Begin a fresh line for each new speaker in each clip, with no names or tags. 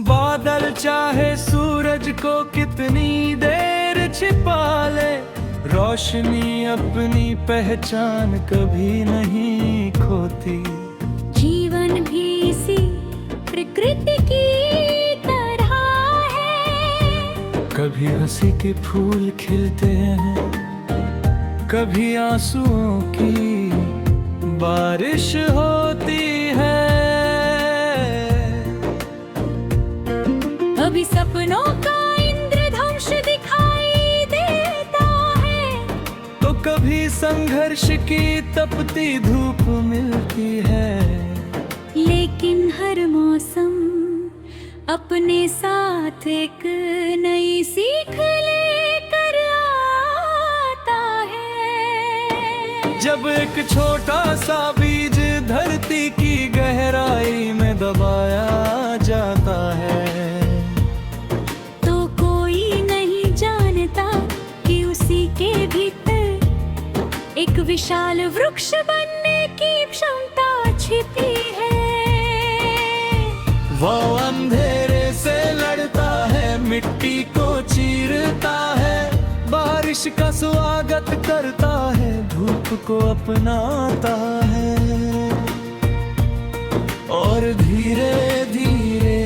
बादल चाहे सूरज को कितनी देर छिपा ले, रोशनी अपनी पहचान कभी नहीं खोती।
जीवन भी इसी प्रकृति की तरह है,
कभी हंसी के फूल खिलते हैं, कभी आंसुओं की बारिश होती है।
कभी सपनों का इंद्रधनुष दिखाई देता है,
तो कभी संघर्ष की तपती धूप मिलती है।
लेकिन हर मौसम अपने साथ एक नई सीख लेकर आता है।
जब एक छोटा सा बीज धरती की गहराई में दबाया जाता है,
तो कोई नहीं जानता कि उसी के भीतर एक विशाल वृक्ष बनने की क्षमता छिपी है।
वो अंधेरे से लड़ता है, मिट्टी को चीरता है, बारिश का स्वागत करता है, धूप को अपनाता है, और धीरे धीरे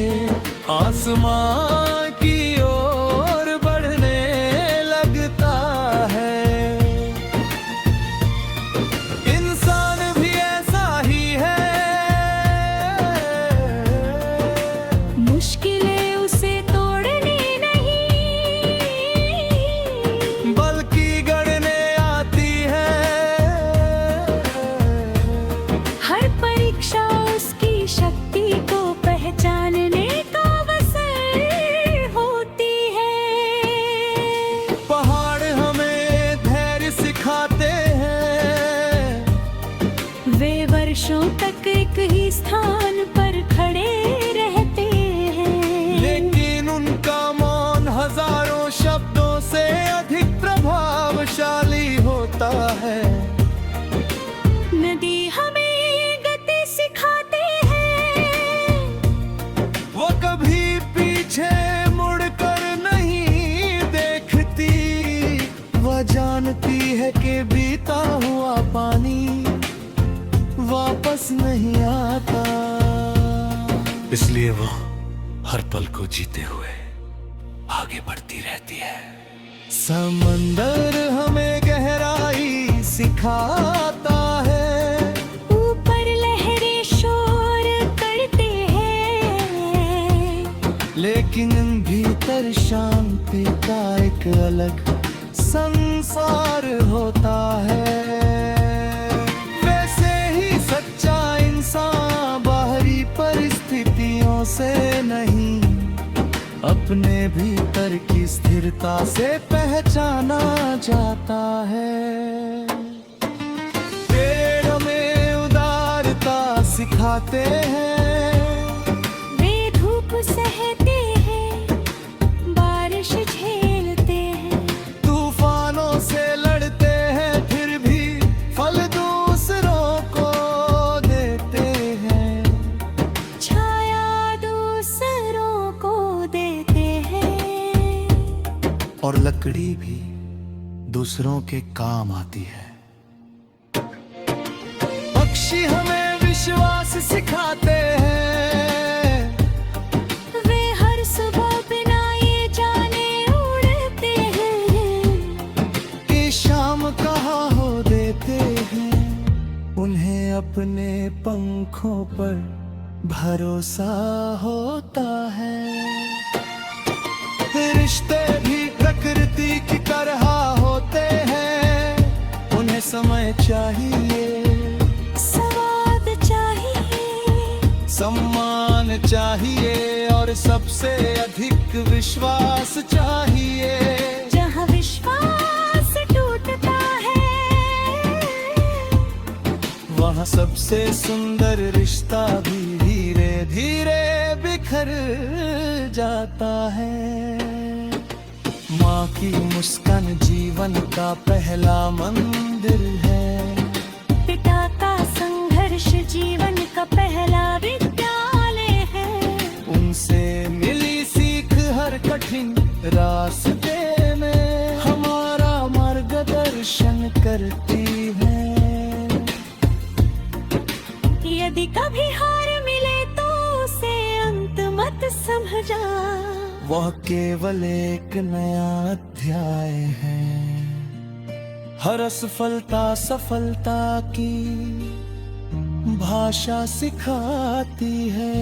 आसमां की ओर बढ़ने लगता है। इंसान भी ऐसा ही है,
मुश्किलें उसे तोड़ने नहीं,
बल्कि गढ़ने आती है।
हर परीक्षा उसकी शक्ति को पहचानने का अवसर होती है।
पहाड़ हमें धैर्य सिखाते हैं,
वे वर्षों तक एक ही स्थान पर खड़े रहते हैं,
लेकिन उनका मौन हजारों शब्दों से अधिक प्रभावशाली होता है।
नदी हमें गति सिखाते हैं,
वो कभी पीछे मुड़कर नहीं देखती, वह जानती है कि बीता हुआ पानी वापस नहीं आता, इसलिए वो हर पल को जीते हुए आगे बढ़ती रहती है। समंदर हमें गहराई सिखाता है,
ऊपर लहरें शोर करते हैं,
लेकिन भीतर शांति का एक अलग संसार होता है। वैसे ही सच्चा इंसान बाहरी परिस्थितियों से नहीं, अपने भीतर की स्थिरता से पहचाना जाता है। पेड़ हमें उदारता सिखाते हैं,
वे धूप सहते हैं, बारिश झेलते हैं,
तूफानों से लड़ते हैं, फिर भी फल दूसरों को देते हैं।
छाया दूसरों को देते हैं,
और लकड़ी भी दूसरों के काम आती है। पक्षी हमें विश्वास सिखाते हैं,
वे हर सुबह बिना ये जाने उड़ते हैं,
कि शाम कहाँ हो देते हैं। उन्हें अपने पंखों पर भरोसा होता है। रिश्ते भी प्रकृति की तरह होते हैं, उन्हें समय चाहिए,
स्वाद चाहिए,
सम्मान चाहिए, और सबसे अधिक विश्वास चाहिए।
जहाँ विश्वास टूटता है,
वहाँ सबसे सुंदर रिश्ता भी धीरे धीरे बिखर जाता है। माँ की मुस्कान जीवन का पहला मंदिर है,
पिता का संघर्ष जीवन का पहला विद्यालय है।
उनसे मिल
समझा,
वह केवल एक नया अध्याय है। हर असफलता सफलता की भाषा सिखाती है।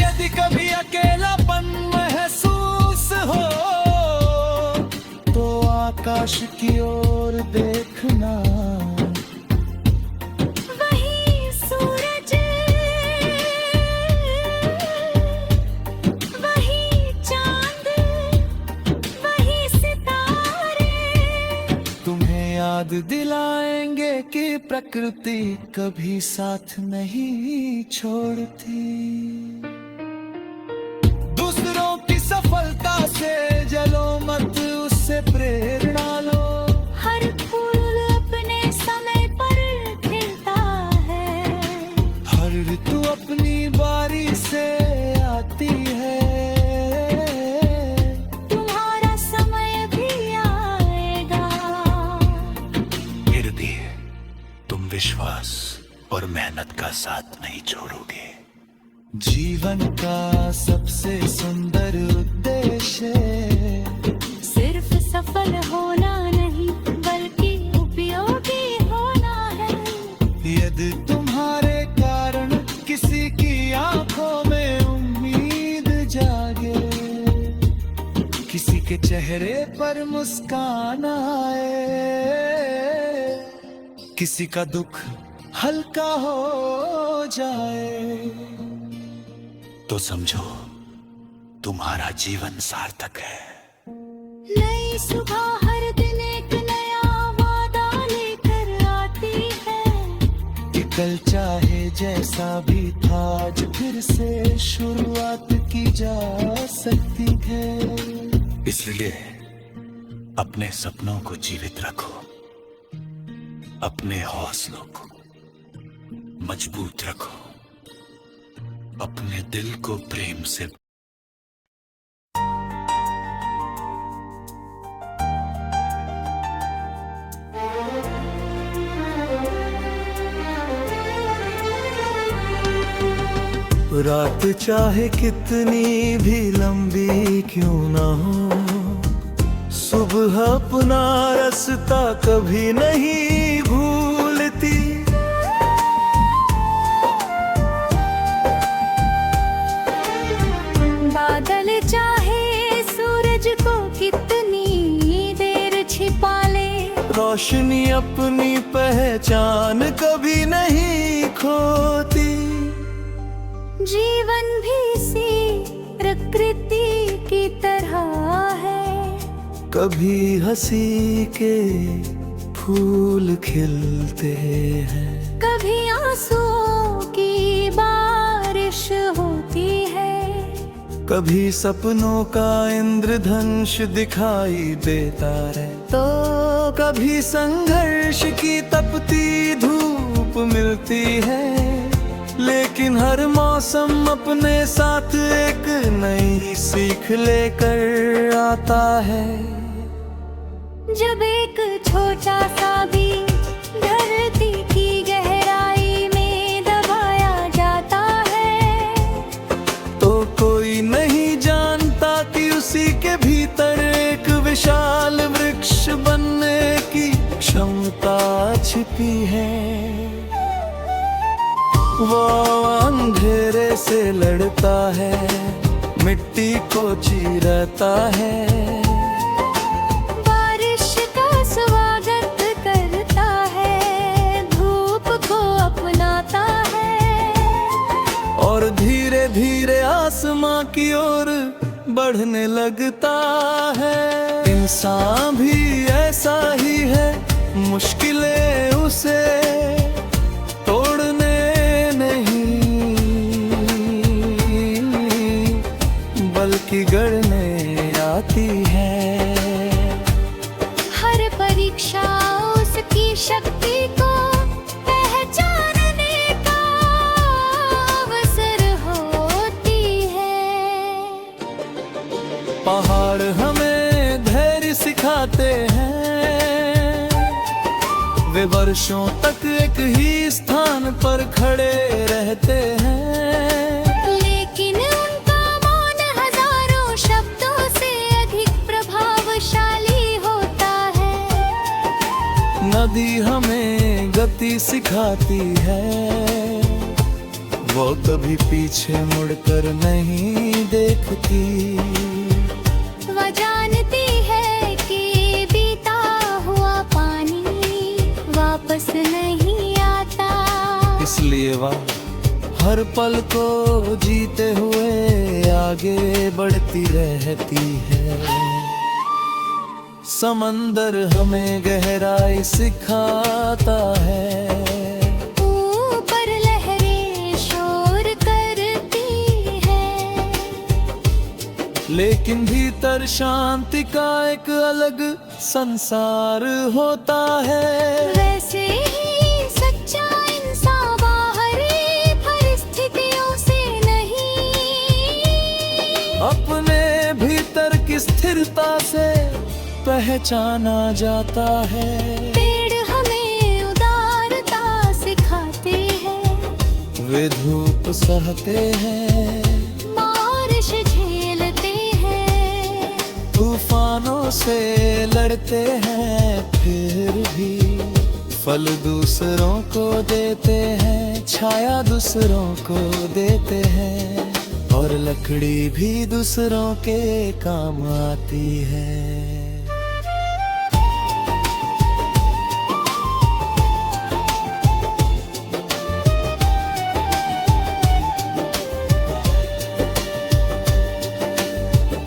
यदि कभी अकेलापन महसूस हो तो आकाश की ओर देखना,
वही सूरज, वही चांद, वही सितारे
तुम्हें याद दिलाएंगे कि प्रकृति कभी साथ नहीं छोड़ती। दूसरों की सफलता से जलो मत, उससे प्रेरणा लो।
हर फूल अपने समय पर खिलता है,
हर ऋतु अपनी बारी से आती है।
तुम्हारा समय भी आएगा।
फिर भी तुम विश्वास और मेहनत का साथ नहीं छोड़ोगे।
जीवन का सबसे सुंदर उद्देश्य
सिर्फ सफल होना नहीं बल्कि उपयोगी होना है।
यदि तुम्हारे कारण किसी की आंखों में उम्मीद जागे, किसी के चेहरे पर मुस्कान आए, किसी का दुख हल्का हो जाए,
तो समझो तुम्हारा जीवन सार्थक है।
नई सुबह हर दिन एक नया वादा लेकर आती है,
कि कल चाहे जैसा भी था आज फिर से शुरुआत की जा सकती है।
इसलिए अपने सपनों को जीवित रखो, अपने हौसलों को मजबूत रखो, अपने दिल को प्रेम से।
रात चाहे कितनी भी लंबी क्यों ना हो, सुबह अपना रास्ता कभी नहीं भूलती।
बादल चाहे सूरज को कितनी देर छिपा ले,
रोशनी अपनी पहचान कभी नहीं खोती।
जीवन भी सी प्रकृति की तरह है,
कभी हंसी के फूल खिलते हैं,
कभी आंसुओं की बारिश होती है।
कभी सपनों का इंद्रधनुष दिखाई देता है, तो कभी संघर्ष की तपती धूप मिलती है। लेकिन हर मौसम अपने साथ एक नई सीख लेकर आता है।
जब एक छोटा सा बीज धरती की गहराई में दबाया जाता है,
तो कोई नहीं जानता कि उसी के भीतर एक विशाल वृक्ष बनने की क्षमता छिपी है। वो अंधेरे से लड़ता है, मिट्टी को चीरता है,
बारिश का स्वागत करता है, धूप को अपनाता है,
और धीरे धीरे आसमां की ओर बढ़ने लगता है। इंसान भी ऐसा ही है, मुश्किलें उसे तोड़ने बल्कि गढ़ने आती है।
हर परीक्षा उसकी शक्ति को पहचानने का अवसर होती है।
पहाड़ हमें धैर्य सिखाते हैं, वे वर्षों तक एक ही स्थान पर खड़े रहते हैं। सिखाती है, वो कभी पीछे मुड़कर नहीं देखती।
वह जानती है कि बीता हुआ पानी वापस नहीं आता,
इसलिए वह हर पल को जीते हुए आगे बढ़ती रहती है। समंदर हमें गहराई सिखाता है,
ऊपर लहरें शोर करती है,
लेकिन भीतर शांति का एक अलग संसार होता है।
वैसे ही सच्चा इंसान बाहरी परिस्थितियों से नहीं,
अपने भीतर की स्थिरता से पहचाना जाता है।
पेड़ हमें उदारता सिखाते हैं,
वे धूप सहते हैं,
बारिश झेलते हैं,
तूफानों से लड़ते हैं, फिर भी फल दूसरों को देते हैं, छाया दूसरों को देते हैं, और लकड़ी भी दूसरों के काम आती है।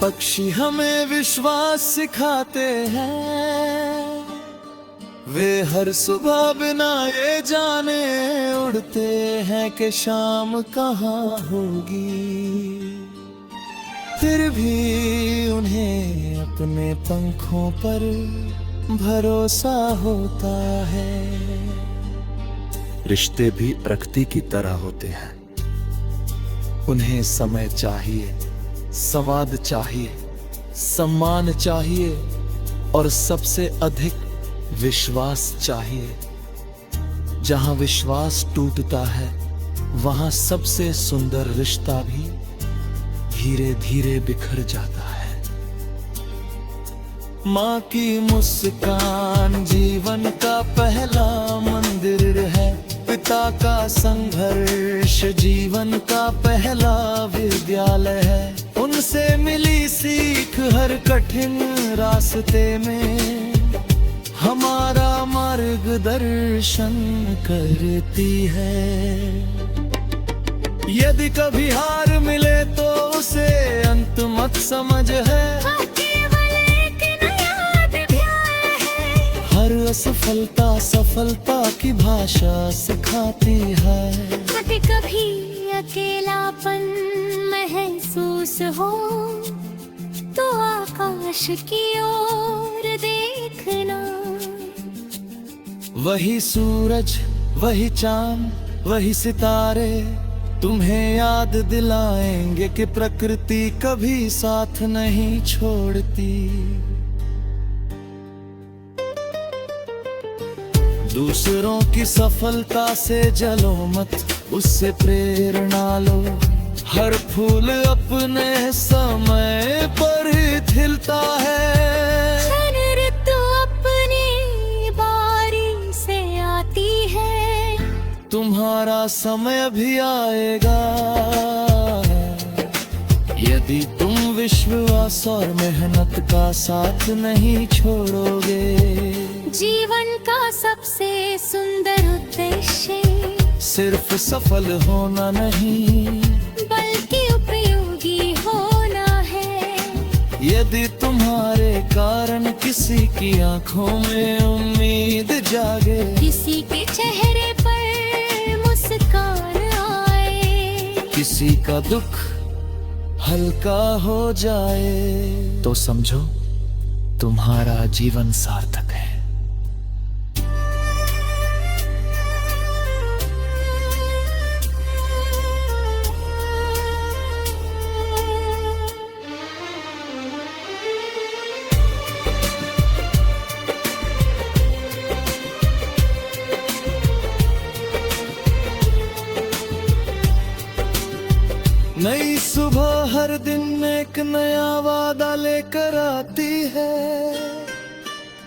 पक्षी हमें विश्वास सिखाते हैं, वे हर सुबह बिना ये जाने उड़ते हैं कि शाम कहाँ होगी, फिर भी उन्हें अपने पंखों पर भरोसा होता है। रिश्ते भी प्रकृति की तरह होते हैं, उन्हें समय चाहिए, संवाद चाहिए, सम्मान चाहिए, और सबसे अधिक विश्वास चाहिए। जहां विश्वास टूटता है, वहां सबसे सुंदर रिश्ता भी धीरे धीरे बिखर जाता है। माँ की मुस्कान जीवन का पहला मंदिर है, पिता का संघर्ष जीवन का पहला विद्यालय है, उनसे मिली सीख हर कठिन रास्ते में हमारा मार्गदर्शन करती है। यदि कभी हार मिले तो उसे अंत मत समझ है,
केवल एक नया अध्याय है।
हर असफलता सफलता की भाषा सिखाती है।
कभी कभी अकेलापन महसूस हो तो आकाश की ओर देखना,
वही सूरज, वही चांद, वही सितारे तुम्हें याद दिलाएंगे कि प्रकृति कभी साथ नहीं छोड़ती। दूसरों की सफलता से जलो मत, उससे प्रेरणा लो। हर फूल अपने समय पर खिलता है,
हर ऋतु अपनी बारी से आती है।
तुम्हारा समय भी आएगा, यदि तुम विश्वास और मेहनत का साथ नहीं छोड़ोगे।
जीवन का सबसे सुंदर उद्देश्य
सिर्फ सफल होना नहीं,
बल्कि उपयोगी होना है।
यदि तुम्हारे कारण किसी की आंखों में उम्मीद जागे,
किसी के चेहरे पर मुस्कान आए,
किसी का दुख हल्का हो जाए, तो समझो तुम्हारा जीवन सार्थक है। नई सुबह हर दिन एक नया वादा लेकर आती है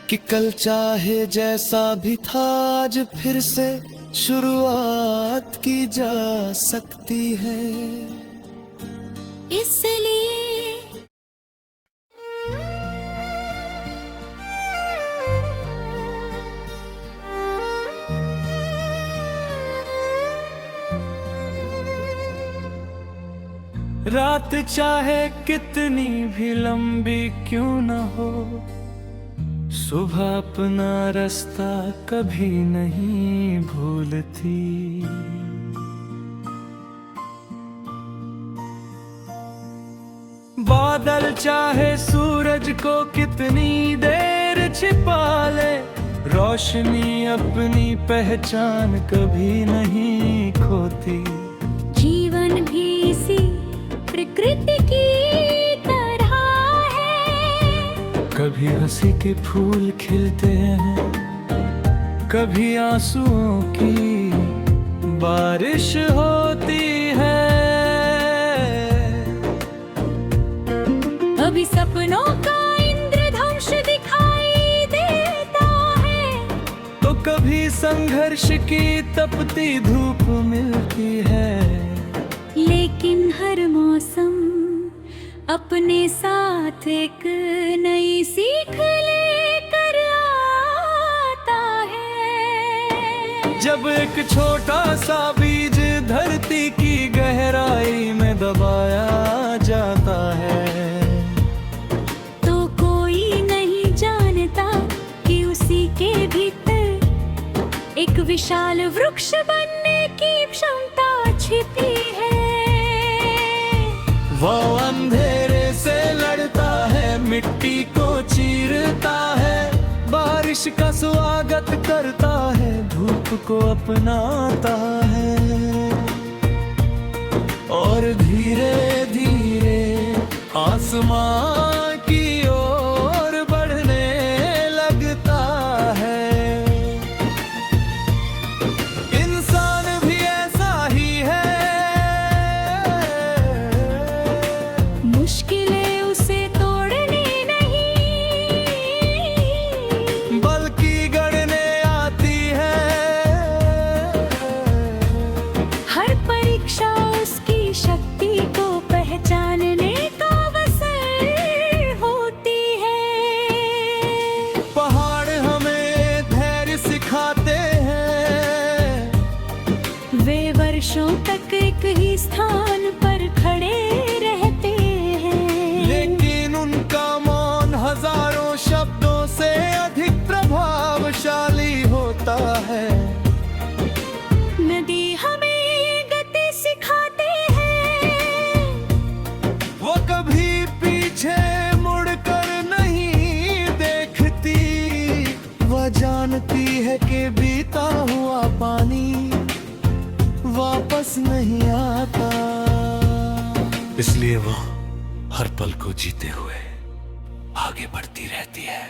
कि कल चाहे जैसा भी था आज फिर से शुरुआत की जा सकती है।
इसलिए
रात चाहे कितनी भी लंबी क्यों न हो, सुबह अपना रास्ता कभी नहीं भूलती। बादल चाहे सूरज को कितनी देर छिपा ले, रोशनी अपनी पहचान कभी नहीं खोती।
जीवन भी इसी प्रकृति की तरह है,
कभी हंसी के फूल खिलते हैं, कभी आंसुओं की बारिश होती है।
कभी सपनों का इंद्रधनुष दिखाई देता है,
तो कभी संघर्ष की तपती धूप मिलती है।
लेकिन हर मौसम अपने साथ एक नई सीख लेकर आता है।
जब एक छोटा सा बीज धरती की गहराई में दबाया जाता है,
तो कोई नहीं जानता कि उसी के भीतर एक विशाल वृक्ष बनने की क्षमता छिपी है।
वो अंधेरे से लड़ता है, मिट्टी को चीरता है, बारिश का स्वागत करता है, धूप को अपनाता है, और धीरे धीरे आसमां की ओर बढ़ने लगता है। इंसान भी ऐसा ही है,
मुश्किलें उसे तोड़ने नहीं,
बल्कि गढ़ने आती है।
हर परीक्षा उसकी शक्ति को पहचानने का अवसर होती है।
पहाड़ हमें धैर्य सिखाते हैं,
वे वर्षों तक एक ही स्थान पर खड़े रहते हैं,
लेकिन उनका मौन हजारों शब्दों से अधिक प्रभावशाली होता है।
नदी हमें गति सिखाते हैं,
वो कभी पीछे मुड़कर नहीं देखती, वह जानती है कि बीता हुआ पानी वापस नहीं आता। इसलिए वो हर पल को जीते हुए आगे बढ़ती रहती है।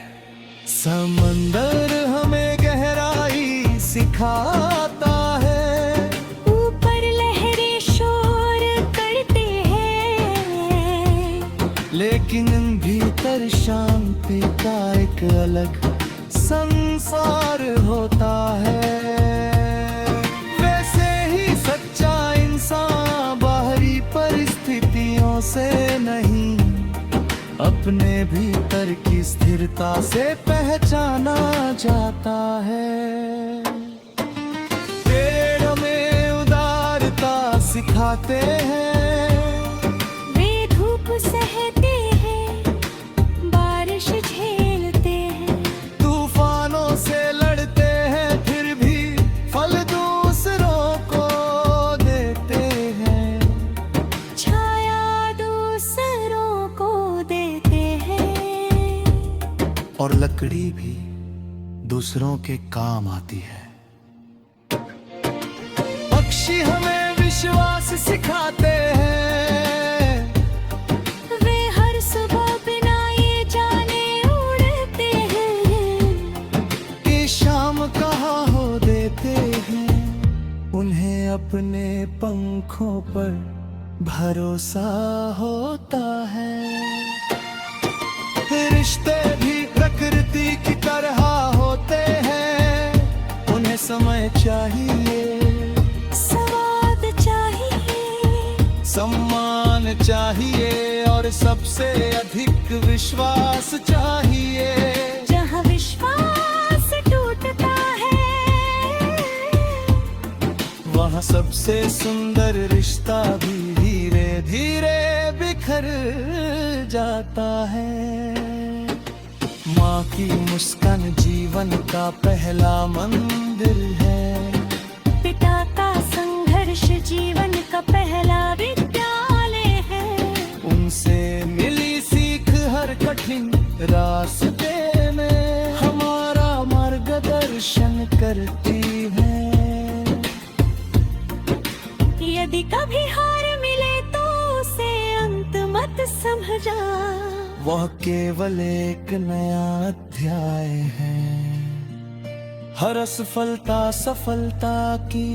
समंदर हमें गहराई सिखाता है,
ऊपर लहरें शोर करते हैं,
लेकिन भीतर शांति का एक अलग संसार होता है। वैसे ही सच्चा इंसान बाहरी परिस्थितियों से नहीं, अपने भीतर की स्थिरता से पहचाना जाता है। पेड़ हमें उदारता सिखाते हैं,
वे धूप सहते हैं, बारिश झेलते हैं,
तूफानों से लड़ते हैं, फिर भी फल दूसरों को देते हैं।
छाया दूसरों को देते हैं,
और लकड़ी भी दूसरों के काम आती है। पक्षी हमें विश्वास सिखाते हैं,
वे हर सुबह बिना ये जाने उड़ते हैं,
कि शाम कहाँ हो देते हैं। उन्हें अपने पंखों पर भरोसा होता है। रिश्ते भी प्रकृति की तरह होते हैं, उन्हें समय चाहिए,
स्वाद चाहिए,
सम्मान चाहिए और सबसे अधिक विश्वास चाहिए।
जहाँ विश्वास टूटता है,
वहाँ सबसे सुंदर रिश्ता भी धीरे धीरे बिखर जाता है। माँ की मुस्कान जीवन का पहला मंदिर है,
पिता का संघर्ष जीवन का पहला विद्यालय है।
उनसे मिली सीख हर कठिन रास्ते में हमारा मार्गदर्शन करती है।
यदि कभी हार मिले तो उसे अंत मत समझा,
वह केवल एक नया अध्याय है। हर असफलता सफलता की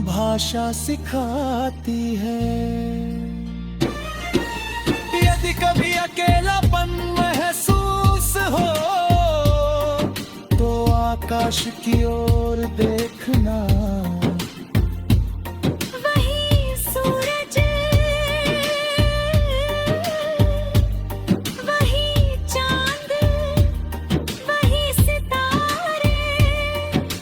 भाषा सिखाती है। यदि कभी अकेलापन महसूस हो तो आकाश की ओर देखना,
वही सूरज, वही चांद, वही सितारे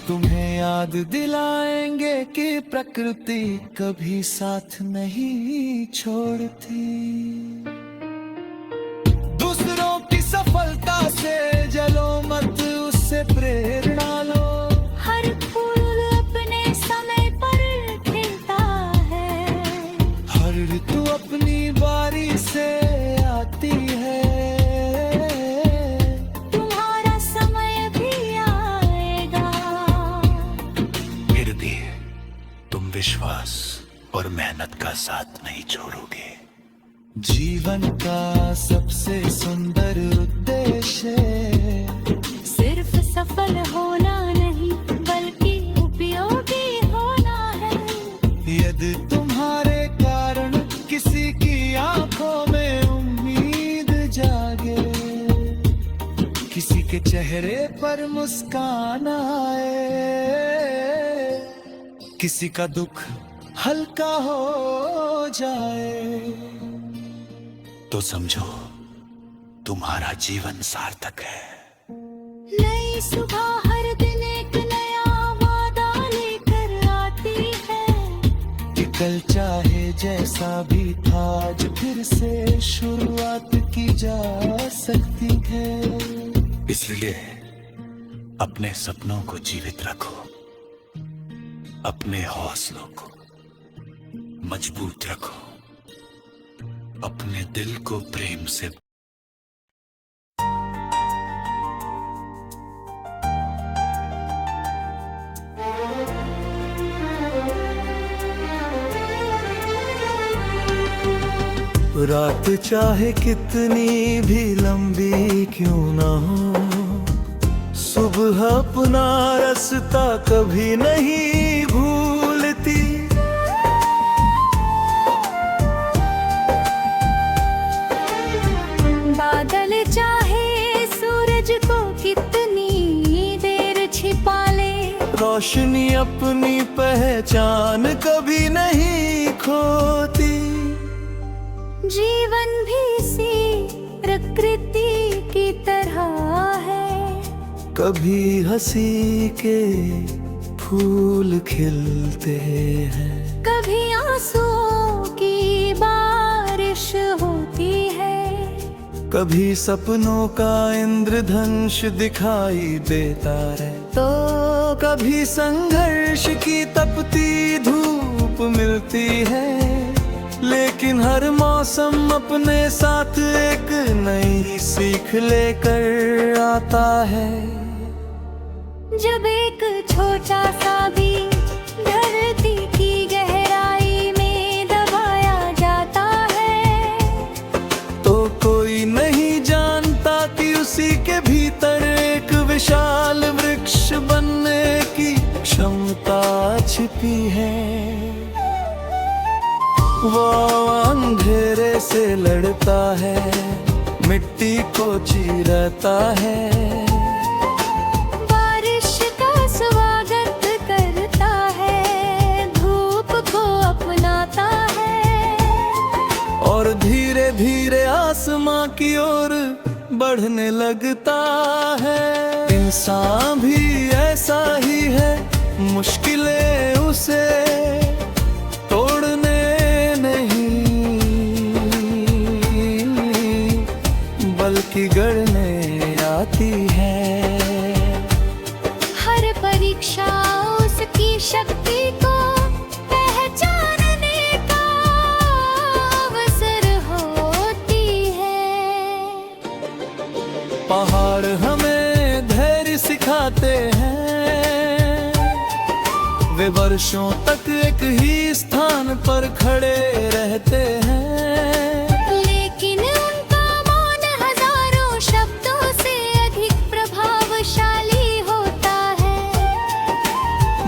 तुम्हें याद दिलाएंगे कि प्रकृति कभी साथ नहीं छोड़ती। दूसरों की सफलता से जलो मत, उससे प्रेरणा लो।
हर फूल अपने समय पर खिलता है,
हर ऋतु अपनी बारी से आती है।
तुम्हारा समय भी आएगा।
फिर भी तुम विश्वास और मेहनत का साथ नहीं छोड़ोगे।
जीवन का सबसे सुंदर उद्देश्य
सिर्फ सफल होना नहीं बल्कि उपयोगी होना है।
यदि तुम्हारे कारण किसी की आंखों में उम्मीद जागे, किसी के चेहरे पर मुस्कान आए, किसी का दुख हल्का हो जाए,
तो समझो तुम्हारा जीवन सार्थक है।
नई सुबह हर दिन एक नया वादा लेकर आती है,
कि कल चाहे जैसा भी था आज फिर से शुरुआत की जा सकती है।
इसलिए अपने सपनों को जीवित रखो, अपने हौसलों को मजबूत रखो, अपने दिल को प्रेम से
रात चाहे कितनी भी लंबी क्यों ना हो, सुबह अपना रास्ता कभी नहीं भूलती।
बादल चाहे सूरज को कितनी देर छिपा ले,
रोशनी अपनी पहचान कभी नहीं खोती।
जीवन भी सी प्रकृति की तरह है,
कभी हंसी के फूल खिलते हैं,
कभी आंसुओं की बारिश होती है।
कभी सपनों का इंद्रधनुष दिखाई देता है, तो कभी संघर्ष की तपती धूप मिलती है। लेकिन हर मौसम अपने साथ एक नई सीख लेकर आता है।
जब एक छोटा सा भी धरती की गहराई में दबाया जाता है,
तो कोई नहीं जानता कि उसी के भीतर एक विशाल वृक्ष बनने की क्षमता छिपी है। वो अंधेरे से लड़ता है, मिट्टी को चीरता है,
बारिश का
धीरे धीरे आसमां की ओर बढ़ने लगता है। इंसान भी ऐसा ही है, मुश्किलें उसे तोड़ने नहीं बल्कि गढ़ने आती है।
हर परीक्षा उसकी शक्ति को पहचानने का अवसर होती है।
पहाड़ हमें धैर्य सिखाते हैं, वे वर्षों तक एक ही स्थान पर खड़े रहते हैं।
लेकिन उनका मौन हजारों शब्दों से अधिक प्रभावशाली होता है।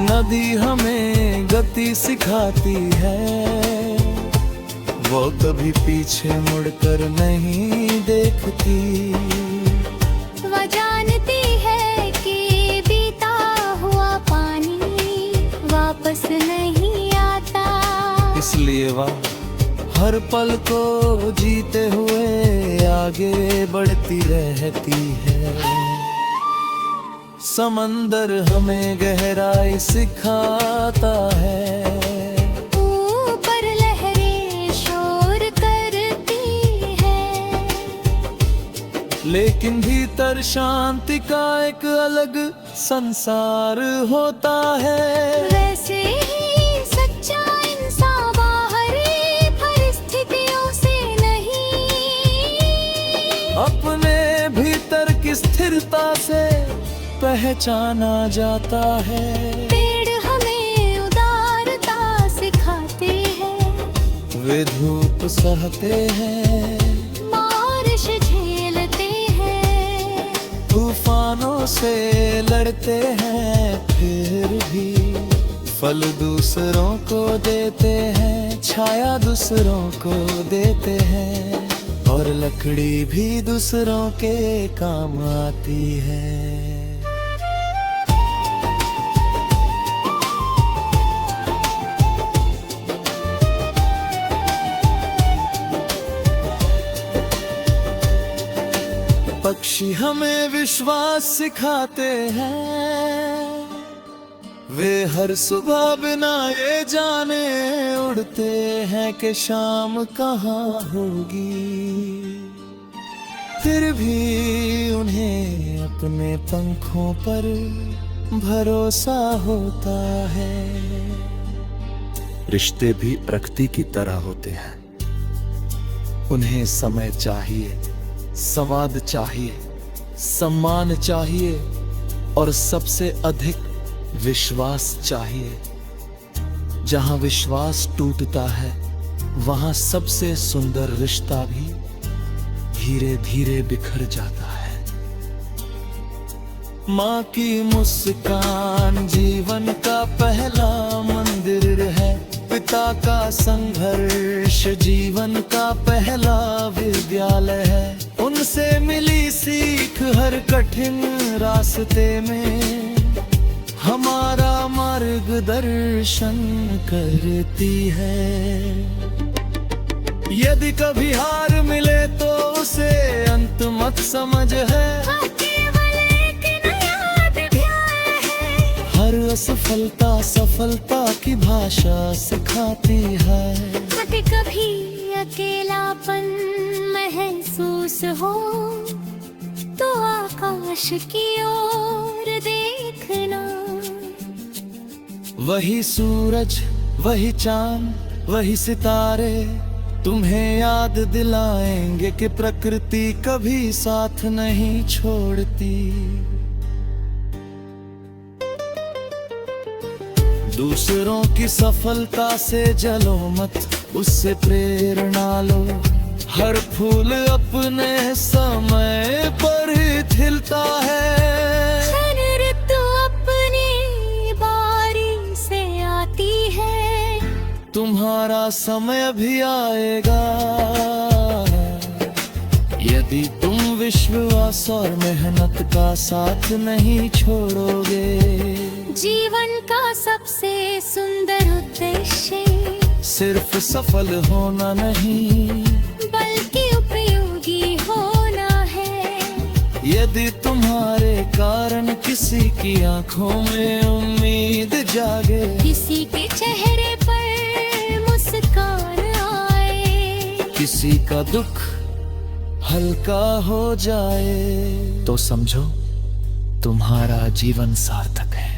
नदी हमें गति सिखाती है, वो कभी पीछे मुड़कर नहीं देखती।
वह जानती है कि बीता हुआ पानी वापस नहीं आता।
इसलिए वह हर पल को जीते हुए आगे बढ़ती रहती है। समंदर हमें गहराई सिखाता है,
ऊपर लहरें शोर करती है,
लेकिन भीतर शांति का एक अलग संसार होता है।
वैसे ही सच्चा इंसान बाहरी परिस्थितियों से नहीं,
अपने भीतर की स्थिरता से पहचाना जाता है।
पेड़ हमें उदारता सिखाते हैं,
वे धूप सहते हैं,
बारिश झेलते हैं,
तूफानों से लड़ते हैं, फिर भी फल दूसरों को देते हैं, छाया दूसरों को देते हैं, और लकड़ी भी दूसरों के काम आती है। पक्षी हमें विश्वास सिखाते हैं, वे हर सुबह बिना ये जाने उड़ते हैं कि शाम कहाँ होगी। फिर भी उन्हें अपने पंखों पर भरोसा होता है। रिश्ते भी प्रकृति की तरह होते हैं, उन्हें समय चाहिए, संवाद चाहिए, सम्मान चाहिए, और सबसे अधिक विश्वास चाहिए। जहां विश्वास टूटता है, वहां सबसे सुंदर रिश्ता भी धीरे धीरे बिखर जाता है। माँ की मुस्कान जीवन का पहला मंदिर है, पिता का संघर्ष जीवन का पहला विद्यालय है। उनसे मिली सीख हर कठिन रास्ते में हमारा मार्गदर्शन करती है। यदि कभी हार मिले तो उसे अंत मत समझ है,
केवल एक नया अध्याय है।
हर असफलता सफलता की भाषा सिखाती है।
कभी कभी अकेलापन महसूस हो तो आकाश की ओर देखना,
वही सूरज, वही चांद, वही सितारे तुम्हें याद दिलाएंगे कि प्रकृति कभी साथ नहीं छोड़ती। दूसरों की सफलता से जलो मत, उससे प्रेरणा लो। हर फूल अपने समय पर खिलता है,
हर ऋतु अपनी बारी से आती है।
तुम्हारा समय भी आएगा यदि तुम विश्वास और मेहनत का साथ नहीं छोड़ोगे।
जीवन का सबसे सुंदर उद्देश्य
सिर्फ सफल होना नहीं,
बल्कि
यदि तुम्हारे कारण किसी की आंखों में उम्मीद जागे,
किसी के चेहरे पर मुस्कान आए,
किसी का दुख हल्का हो जाए, तो समझो तुम्हारा जीवन सार्थक है।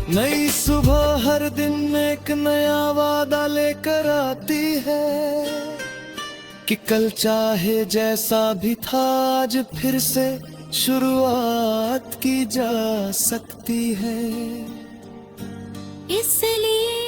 नई सुबह हर दिन एक नया वादा लेकर आती है कि कल चाहे जैसा भी था आज फिर से शुरुआत की जा सकती है।
इसलिए